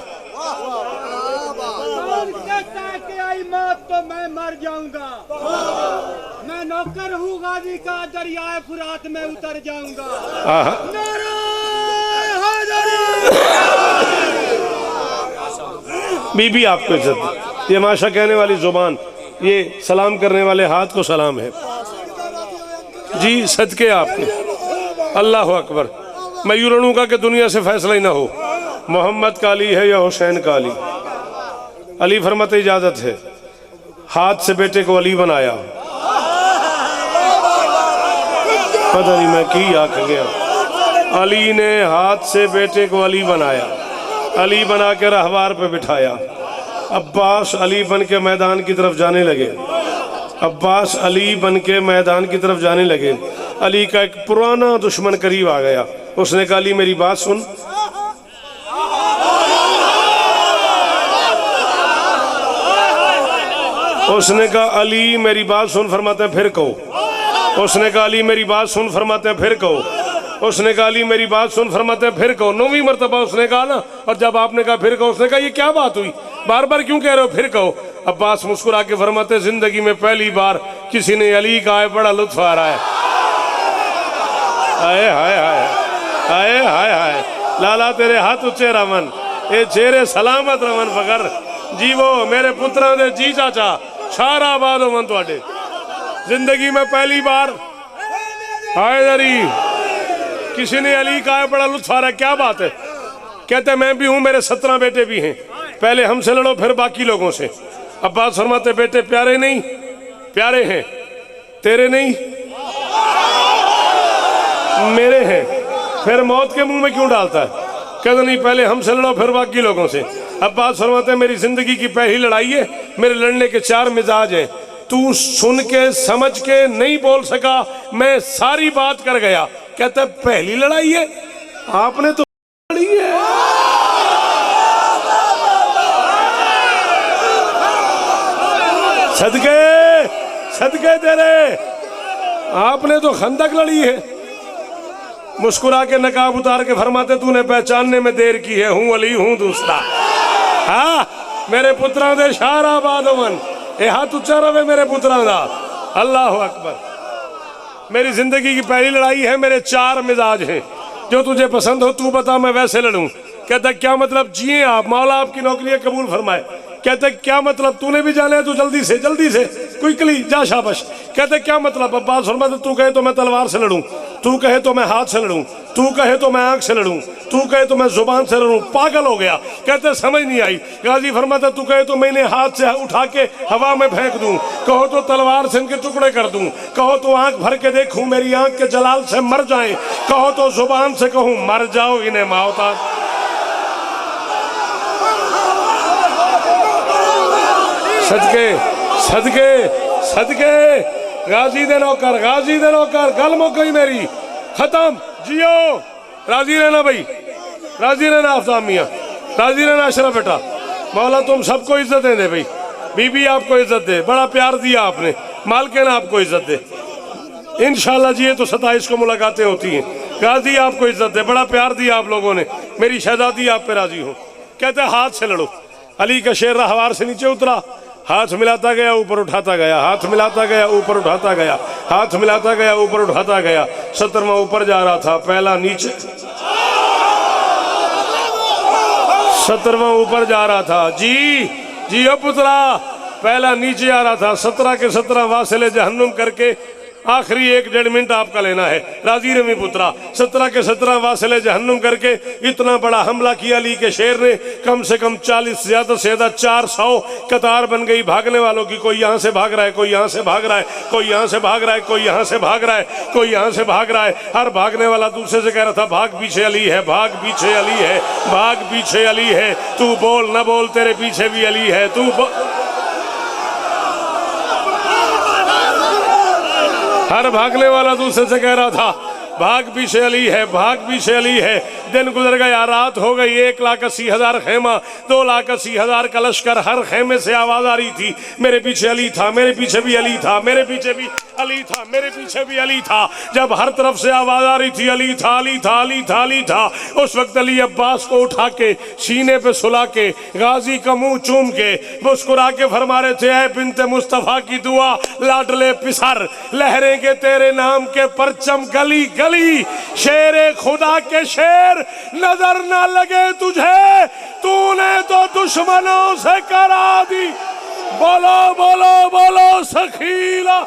आई मौत तो मैं मर जाऊंगा, मैं नौकर हूँ गाजी का, दरियाए फुरात में उतर जाऊंगा। बीबी आपको इज्जत, ये माशा कहने वाली जुबान, ये सलाम करने वाले हाथ को सलाम है। जी सदके आपके, अल्लाह अकबर। मैं यूं लड़ूंगा कि दुनिया से फैसला ही ना हो मोहम्मद का अली है या हुसैन का अली। अली फरमाते इजाजत है। हाथ से बेटे को अली बनाया। पता नहीं मैं की आख गया। अली ने हाथ से बेटे को अली बनाया, अली बना के रहवार पे बिठाया। अब्बास अली बन के मैदान की तरफ जाने लगे। अब्बास अली बन के मैदान की तरफ जाने लगे। अली का एक पुराना दुश्मन करीब आ गया। उसने कहा, अली मेरी बात सुन। उसने कहा, अली मेरी बात सुन। फरमाते फिर कहो। उसने कहा अली मेरी बात सुन, फरमाते हैं फिर कहो। उसने कहा अली मेरी बात सुन, फरमाते हैं फिर कहो। 9वीं मरतबा उसने कहा ना, और जब आपने कहा फिर कहो, उसने कहा ये क्या बात हुई, बार बार क्यों कह रहे हो फिर कहो। अब्बास मुस्कुरा के फरमाते जिंदगी में पहली बार किसी ने अली कहा है, बड़ा लुत्फ आ रहा है। हाय हाय हाय हाय हाय हाय, लाला तेरे हाथ उच्चे रमन, ये चेहरे सलामत रमन फकर जीवो मेरे पुत्रा दे जी चाचा सारा बाद मन तुहाडे। जिंदगी में पहली बार हाय दरी किसी ने अली कहा है, बड़ा लुत्फ आ रहा है, क्या बात है। कहते मैं भी हूं, मेरे 17 बेटे भी हैं, पहले हमसे लड़ो फिर बाकी लोगों से। अब्बास फरमाते बेटे प्यारे नहीं, प्यारे हैं, तेरे नहीं मेरे हैं, फिर मौत के मुंह में क्यों डालता है। कहते नहीं पहले हमसे लड़ो फिर बाकी लोगों से। अब्बास फरमाते मेरी जिंदगी की पहली लड़ाई है, मेरे लड़ने के 4 मिजाज हैं, तू सुन के समझ के नहीं बोल सका, मैं सारी बात कर गया। कहता पहली लड़ाई है, आपने तो लड़ी है। सदके सदके तेरे, आपने तो खंदक लड़ी है। मुस्कुरा के नकाब उतार के फरमाते तूने पहचानने में देर की है, हूं अली हूं दूसरा। हाँ मेरे पुत्रा दे शारा बादवन, ए हाथ उच्चा रवे मेरे पुत्रा दा। अल्लाह अकबर। मेरी जिंदगी की पहली लड़ाई है, मेरे 4 मिजाज हैं, जो तुझे पसंद हो तू बता मैं वैसे लड़ूं। कहता क्या मतलब, जिए आप, मौला आपकी नौकरी कबूल फरमाए। कहते क्या मतलब, तूने भी जाना है तो जल्दी से क्विकली जा शाबाश। कहते क्या मतलब, अब्बास फरमाते तू कहे तो मैं तलवार से लड़ूं, तू कहे तो मैं हाथ से लड़ूं, तू कहे तो मैं आंख से लड़ूं, तू कहे तो मैं जुबान से लड़ूं। पागल हो गया। कहते समझ नहीं आई। गाजी फरमाता तू कहे तो मैंने हाथ से उठा के हवा में फेंक दूं, कहो तो तलवार से इनके टुकड़े कर दूं, कहो तो आंख भर के देखूं मेरी आंख के जलाल से मर जाएं, कहो तो जुबान से कहूं मर जाओ इन्हें मौता। सदके सदके सदके, गाजी दे नौकर, गाजी दे नौकर, गल मुक गई मेरी, खत्म, जियो। राजी रहना भाई, राजी रहना आफ्ताब मियाँ, राजी रहना अशरफ बेटा। मौला तुम सबको इज्जत दे भाई, बीबी आपको इज्जत दे, बड़ा प्यार दिया आपने, मालकिन आपको इज्जत दे। इंशाल्लाह जिए तो 27 को मुलाकातें होती हैं। गाजी आपको इज्जत दे, बड़ा प्यार दिया आप लोगों ने, मेरी शहजादी आप पे राजी हो। कहते हाथ से लड़ो। अली का शेर रहवार से नीचे उतरा, हाथ मिलाता गया ऊपर उठाता गया, हाथ मिलाता गया ऊपर उठाता गया, हाथ मिलाता गया ऊपर उठाता गया। 17वां ऊपर जा रहा था, पहला नीचे। 17वां ऊपर जा रहा था, जी ओ पुतला, पहला नीचे आ रहा था। 17 के 17 वासिले जहन्नुम करके आखिरी 1-1.5 मिनट आपका लेना है। राजी रमी पुत्रा, 17 के 17 वासिले जहन्नुम करके इतना बड़ा हमला किया अली के शेर ने। कम से कम 40 ज्यादा से ज्यादा 400 कतार बन गई भागने वालों की। कोई यहाँ से भाग रहा है, कोई यहाँ से भाग रहा है, कोई यहाँ से भाग रहा है, कोई यहाँ से भाग रहा है, कोई यहाँ से भाग रहा है। हर भागने वाला दूसरे से कह रहा था भाग पीछे अली है, भाग पीछे अली है, भाग पीछे अली है, तू बोल न बोल तेरे पीछे भी अली है, तू हर भागने वाला दूसरे से कह रहा था भाग पीछे अली है, भाग पीछे अली है। दिन गुजर गया, रात हो गई। 1,80,000 खेमा, 2,80,000 का लश्कर, हर खेमे से आवाज आ रही थी मेरे पीछे अली था, मेरे पीछे भी अली था, मेरे पीछे भी अली था, मेरे पीछे भी अली था। जब हर तरफ से आवाज आ रही थी अली था, अली था, अली था, अली था, उस वक्त अली अब्बास को उठा के सीने पे सुला के गाजी का मुंह चूम के मुस्कुरा के फरमा रहे थे, ऐ बिन्ते मुस्तफा की दुआ लाडले पिसर, लहरेंगे तेरे नाम के परचम गली गली, शेरे खुदा के शेर नजर ना लगे तुझे, तूने तो दुश्मनों से करा दी। बोलो बोलो बोलो सखीला।